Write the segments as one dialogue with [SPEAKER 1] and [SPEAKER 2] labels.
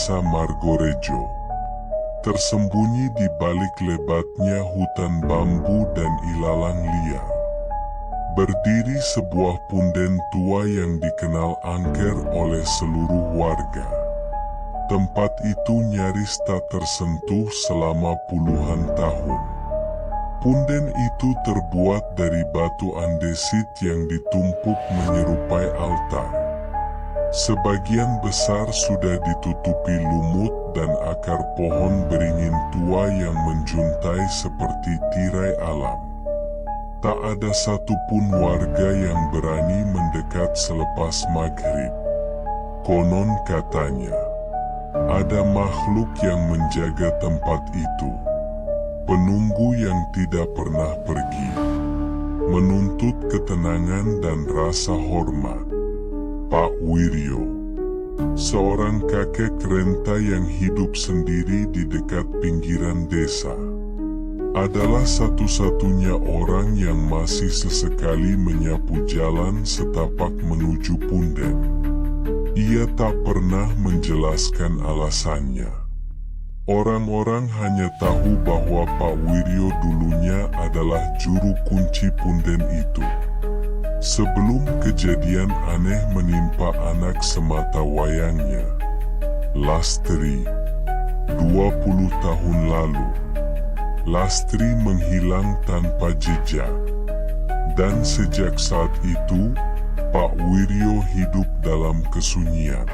[SPEAKER 1] Desa Margorejo. Tersembunyi di balik lebatnya hutan bambu dan ilalang liar, berdiri sebuah punden tua yang dikenal angker oleh seluruh warga. Tempat itu nyaris tak tersentuh selama puluhan tahun. Punden itu terbuat dari batu andesit yang ditumpuk menyerupai altar. Sebagian besar sudah ditutupi lumut dan akar pohon beringin tua yang menjuntai seperti tirai alam. Tak ada satupun warga yang berani mendekat selepas maghrib. Konon katanya, ada makhluk yang menjaga tempat itu. Penunggu yang tidak pernah pergi, menuntut ketenangan dan rasa hormat. Pak Wiryo, seorang kakek renta yang hidup sendiri di dekat pinggiran desa, adalah satu-satunya orang yang masih sesekali menyapu jalan setapak menuju punden. Ia tak pernah menjelaskan alasannya. Orang-orang hanya tahu bahwa Pak Wiryo dulunya adalah juru kunci punden itu. Sebelum kejadian aneh menimpa anak semata wayangnya, Lastri, 20 tahun lalu. Lastri menghilang tanpa jejak. Dan sejak saat itu, Pak Wiryo hidup dalam kesunyian.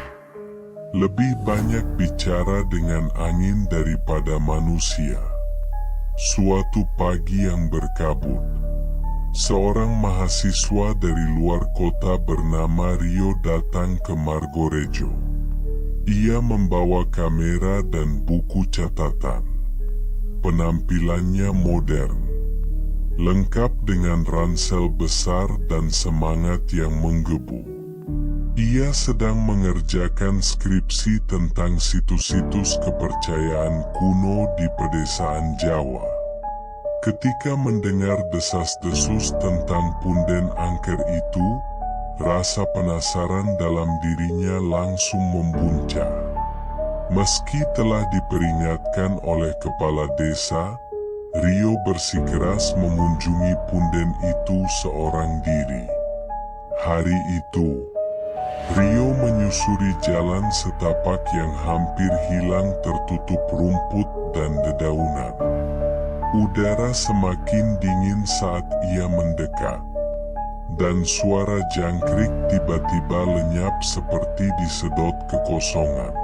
[SPEAKER 1] Lebih banyak bicara dengan angin daripada manusia. Suatu pagi yang berkabut, seorang mahasiswa dari luar kota bernama Rio datang ke Margorejo. Ia membawa kamera dan buku catatan. Penampilannya modern, lengkap dengan ransel besar dan semangat yang menggebu. Ia sedang mengerjakan skripsi tentang situs-situs kepercayaan kuno di pedesaan Jawa. Ketika mendengar desas-desus tentang punden angker itu, rasa penasaran dalam dirinya langsung membuncah. Meski telah diperingatkan oleh kepala desa, Rio bersikeras mengunjungi punden itu seorang diri. Hari itu, Rio menyusuri jalan setapak yang hampir hilang tertutup rumput dan dedaunan. Udara semakin dingin saat ia mendekat, dan suara jangkrik tiba-tiba lenyap seperti disedot kekosongan.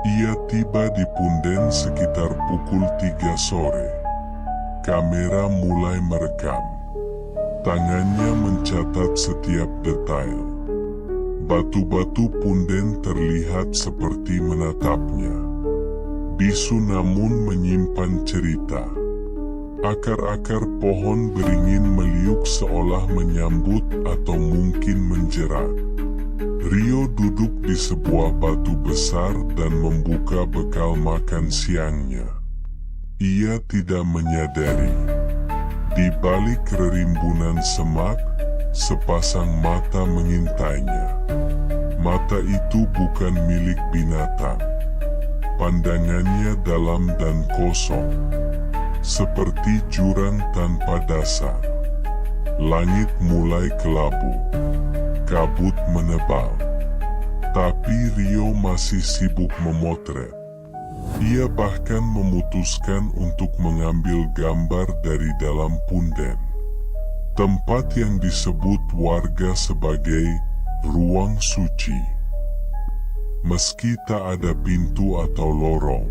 [SPEAKER 1] Ia tiba di punden sekitar pukul 3 sore. Kamera mulai merekam. Tangannya mencatat setiap detail. Batu-batu punden terlihat seperti menatapnya. Bisu namun menyimpan cerita. Akar-akar pohon beringin meliuk seolah menyambut atau mungkin menjerat. Rio duduk di sebuah batu besar dan membuka bekal makan siangnya. Ia tidak menyadari, di balik rerimbunan semak, sepasang mata mengintainya. Mata itu bukan milik binatang. Pandangannya dalam dan kosong, seperti jurang tanpa dasar. Langit mulai kelabu, kabut menebal. Tapi Rio masih sibuk memotret. Ia bahkan memutuskan untuk mengambil gambar dari dalam punden. Tempat yang disebut warga sebagai ruang suci. Meski tak ada pintu atau lorong,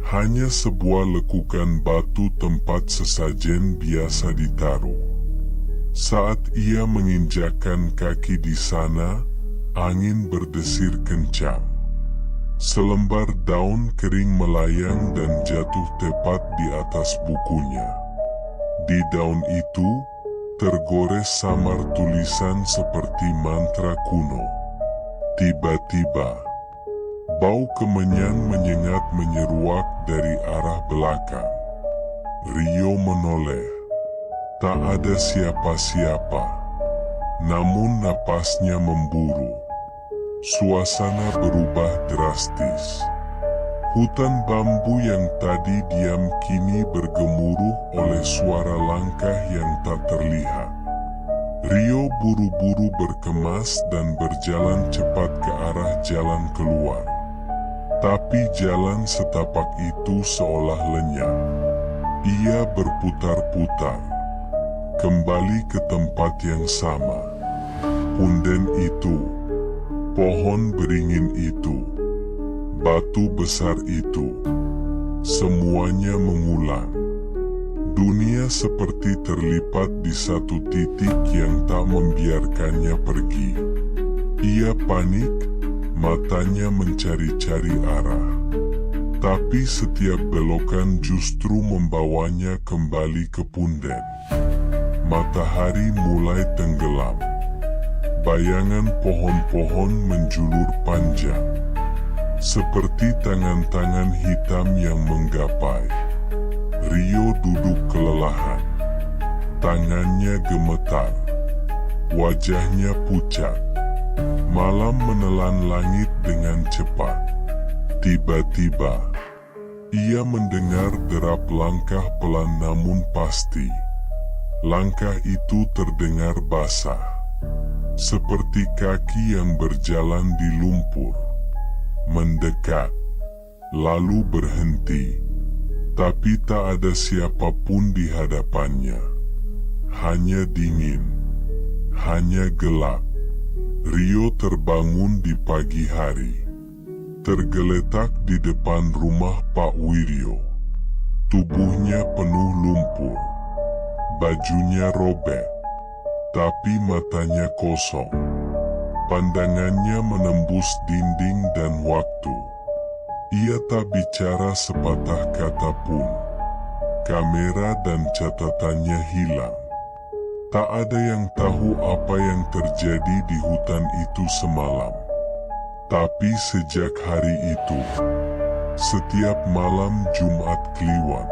[SPEAKER 1] hanya sebuah lekukan batu tempat sesajen biasa ditaruh. Saat ia menginjakkan kaki di sana, angin berdesir kencang. Selembar daun kering melayang dan jatuh tepat di atas bukunya. Di daun itu, tergores samar tulisan seperti mantra kuno. Tiba-tiba, bau kemenyan menyengat menyeruak dari arah belakang. Rio menoleh. Tak ada siapa-siapa. Namun napasnya memburu. suasana berubah drastis. Hutan bambu yang tadi diam kini bergemuruh oleh suara langkah yang tak terlihat. Rio buru-buru berkemas dan berjalan cepat ke arah jalan keluar. Tapi jalan setapak itu seolah lenyap. Ia berputar-putar, kembali ke tempat yang sama. Punden itu, pohon beringin itu, batu besar itu, semuanya mengulang. Dunia seperti terlipat di satu titik yang tak membiarkannya pergi. Ia panik, matanya mencari-cari arah. Tapi setiap belokan justru membawanya kembali ke punden. Matahari mulai tenggelam. Bayangan pohon-pohon menjulur panjang, seperti tangan-tangan hitam yang menggapai. Rio duduk kelelahan. Tangannya gemetar. Wajahnya pucat. Malam menelan langit dengan cepat. Tiba-tiba, ia mendengar derap langkah pelan namun pasti. Langkah itu terdengar basah, seperti kaki yang berjalan di lumpur. Mendekat, lalu berhenti, tapi tak ada siapapun di hadapannya. Hanya dingin, hanya gelap. Rio terbangun di pagi hari, tergeletak di depan rumah Pak Wiryo. Tubuhnya penuh lumpur, bajunya robek, tapi matanya kosong. Pandangannya menembus dinding dan waktu. Ia tak bicara sepatah kata pun. Kamera dan catatannya hilang. Tak ada yang tahu apa yang terjadi di hutan itu semalam. Tapi sejak hari itu, setiap malam Jumat Kliwon,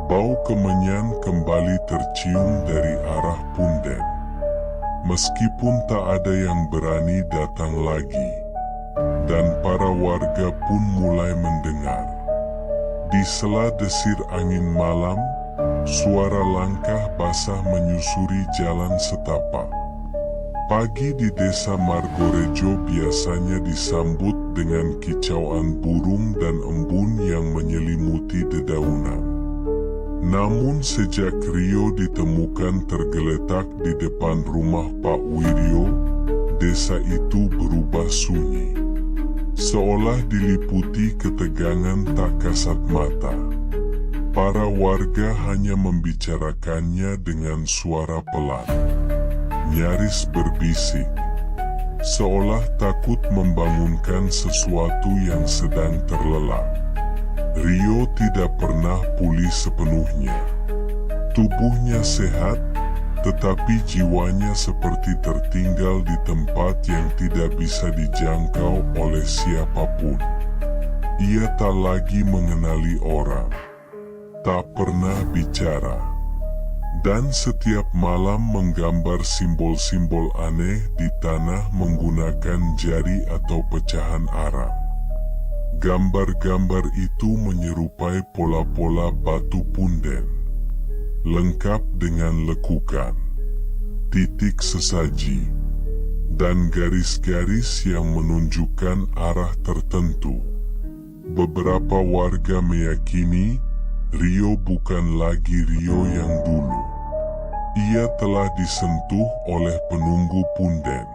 [SPEAKER 1] bau kemenyan kembali tercium dari arah punden. Meskipun tak ada yang berani datang lagi, dan para warga pun mulai mendengar. Di sela desir angin malam, suara langkah basah menyusuri jalan setapak. Pagi di desa Margorejo biasanya disambut dengan kicauan burung dan embun yang menyelimuti dedaunan. Namun sejak Rio ditemukan tergeletak di depan rumah Pak Wiryo, desa itu berubah sunyi. Seolah diliputi ketegangan tak kasat mata. Para warga hanya membicarakannya dengan suara pelan, nyaris berbisik, seolah takut membangunkan sesuatu yang sedang terlelap. Rio tidak pernah pulih sepenuhnya. Tubuhnya sehat, tetapi jiwanya seperti tertinggal di tempat yang tidak bisa dijangkau oleh siapapun. Ia tak lagi mengenali orang, tak pernah bicara, dan setiap malam menggambar simbol-simbol aneh di tanah menggunakan jari atau pecahan arang. Gambar-gambar itu menyerupai pola-pola batu punden, lengkap dengan lekukan, titik sesaji, dan garis-garis yang menunjukkan arah tertentu. Beberapa warga meyakini Rio bukan lagi Rio yang dulu. Ia telah disentuh oleh penunggu punden,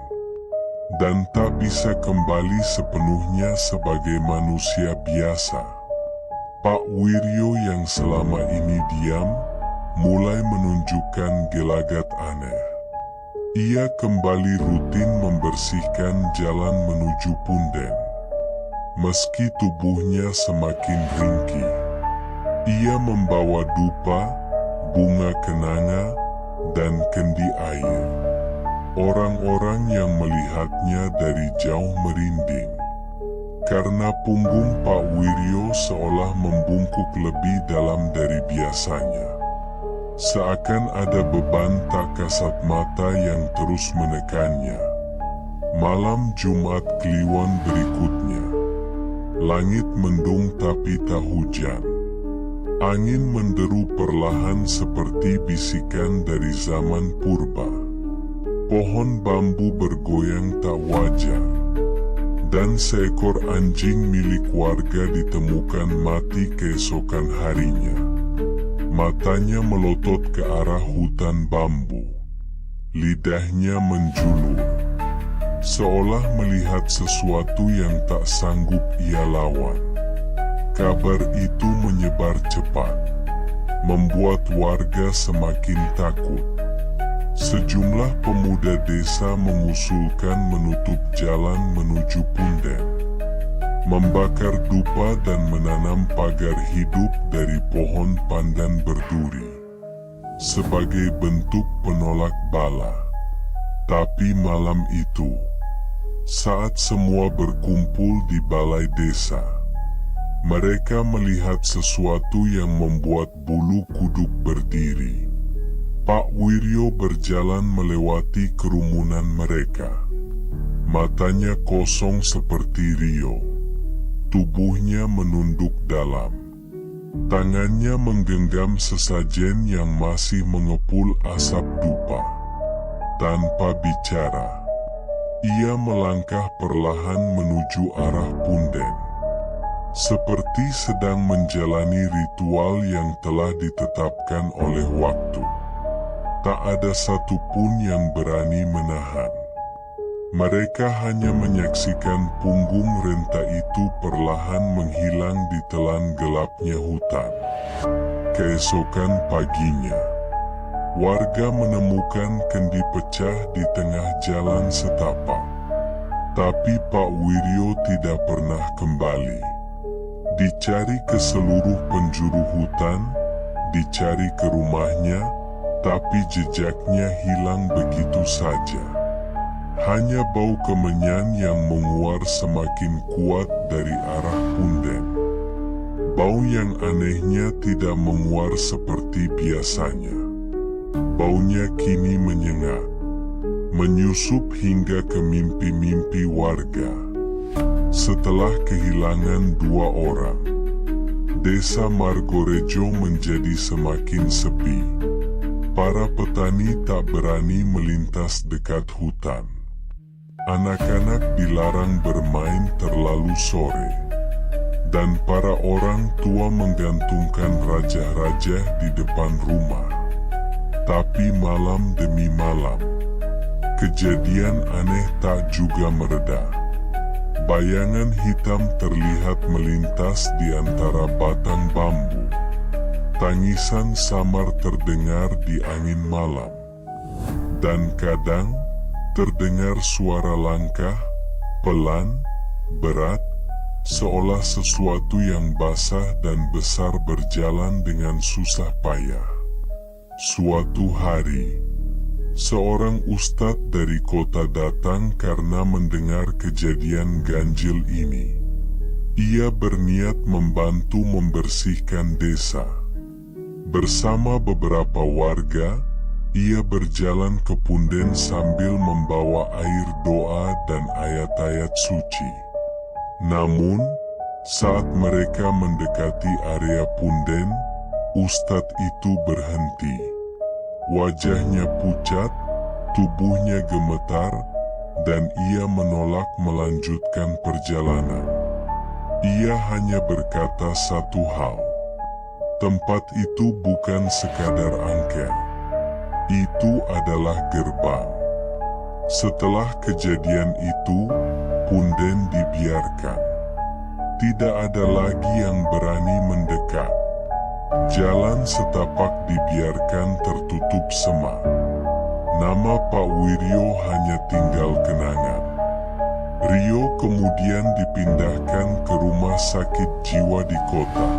[SPEAKER 1] dan tak bisa kembali sepenuhnya sebagai manusia biasa. Pak Wiryo yang selama ini diam, mulai menunjukkan gelagat aneh. Ia kembali rutin membersihkan jalan menuju punden. Meski tubuhnya semakin ringkih, ia membawa dupa, bunga kenanga, dan kendi air. Orang-orang yang melihatnya dari jauh merinding, karena punggung Pak Wiryo seolah membungkuk lebih dalam dari biasanya. Seakan ada beban tak kasat mata yang terus menekannya. Malam Jumat Kliwon berikutnya. Langit mendung tapi tak hujan. Angin menderu perlahan seperti bisikan dari zaman purba. Pohon bambu bergoyang tak wajar. Dan seekor anjing milik warga ditemukan mati keesokan harinya. Matanya melotot ke arah hutan bambu. Lidahnya menjulur, seolah melihat sesuatu yang tak sanggup ia lawan. Kabar itu menyebar cepat, membuat warga semakin takut. Sejumlah pemuda desa mengusulkan menutup jalan menuju Punden, membakar dupa dan menanam pagar hidup dari pohon pandan berduri, sebagai bentuk penolak bala. Tapi malam itu, saat semua berkumpul di balai desa, mereka melihat sesuatu yang membuat bulu kuduk berdiri. Pak Wiryo berjalan melewati kerumunan mereka. Matanya kosong seperti Rio. Tubuhnya menunduk dalam. Tangannya menggenggam sesajen yang masih mengepul asap dupa. Tanpa bicara, ia melangkah perlahan menuju arah Punden, seperti sedang menjalani ritual yang telah ditetapkan oleh waktu. Tak ada satupun yang berani menahan. Mereka hanya menyaksikan punggung renta itu perlahan menghilang di telan gelapnya hutan. Keesokan paginya, warga menemukan kendi pecah di tengah jalan setapak. Tapi Pak Wiryo tidak pernah kembali. Dicari ke seluruh penjuru hutan, dicari ke rumahnya, tapi jejaknya hilang begitu saja. Hanya bau kemenyan yang menguar semakin kuat dari arah Punden. Bau yang anehnya tidak menguar seperti biasanya. Baunya kini menyengat, menyusup hingga ke mimpi-mimpi warga. Setelah kehilangan 2 orang, desa Margorejo menjadi semakin sepi. Para petani tak berani melintas dekat hutan. Anak-anak dilarang bermain terlalu sore. Dan para orang tua menggantungkan rajah-rajah di depan rumah. Tapi malam demi malam, kejadian aneh tak juga mereda. Bayangan hitam terlihat melintas di antara batang bambu. Tangisan samar terdengar di angin malam. Dan kadang, terdengar suara langkah, pelan, berat, seolah sesuatu yang basah dan besar berjalan dengan susah payah. Suatu hari, seorang ustadz dari kota datang karena mendengar kejadian ganjil ini. Ia berniat membantu membersihkan desa. Bersama beberapa warga, ia berjalan ke Punden sambil membawa air doa dan ayat-ayat suci. Namun, saat mereka mendekati area Punden, ustadz itu berhenti. Wajahnya pucat, tubuhnya gemetar, dan ia menolak melanjutkan perjalanan. Ia hanya berkata satu hal. Tempat itu bukan sekadar angker. Itu adalah gerbang. Setelah kejadian itu, Punden dibiarkan. Tidak ada lagi yang berani mendekat. Jalan setapak dibiarkan tertutup semak. Nama Pak Wiryo hanya tinggal kenangan. Rio kemudian dipindahkan ke rumah sakit jiwa di kota.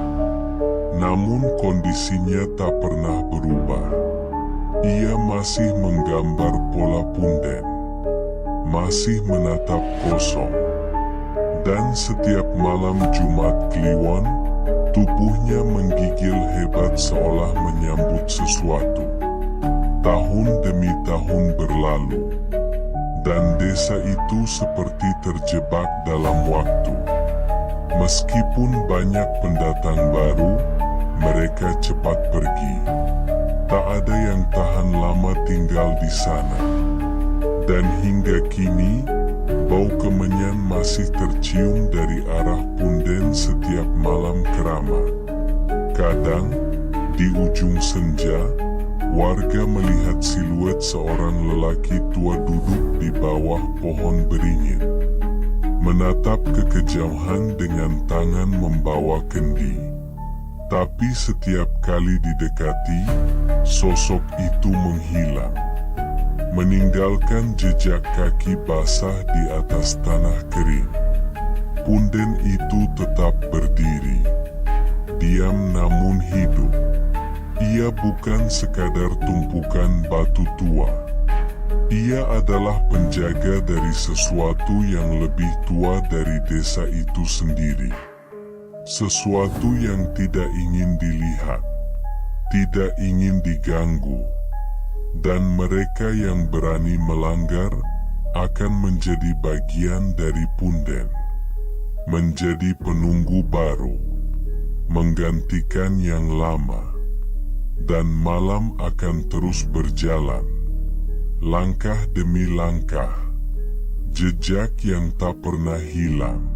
[SPEAKER 1] Namun kondisinya tak pernah berubah. Ia masih menggambar pola Punden, masih menatap kosong. Dan setiap malam Jumat Kliwon, tubuhnya menggigil hebat seolah menyambut sesuatu. Tahun demi tahun berlalu. dan desa itu seperti terjebak dalam waktu. Meskipun banyak pendatang baru, mereka cepat pergi. Tak ada yang tahan lama tinggal di sana. Dan hingga kini, bau kemenyan masih tercium dari arah Punden setiap malam keramat. Kadang, di ujung senja, warga melihat siluet seorang lelaki tua duduk di bawah pohon beringin, menatap ke kejauhan dengan tangan membawa kendi. Tapi setiap kali didekati, sosok itu menghilang, meninggalkan jejak kaki basah di atas tanah kering. Punden itu tetap berdiri, diam namun hidup. Ia bukan sekadar tumpukan batu tua. Ia adalah penjaga dari sesuatu yang lebih tua dari desa itu sendiri. Sesuatu yang tidak ingin dilihat, tidak ingin diganggu. Dan mereka yang berani melanggar akan menjadi bagian dari Punden. Menjadi penunggu baru, menggantikan yang lama. Dan malam akan terus berjalan, langkah demi langkah, jejak yang tak pernah hilang.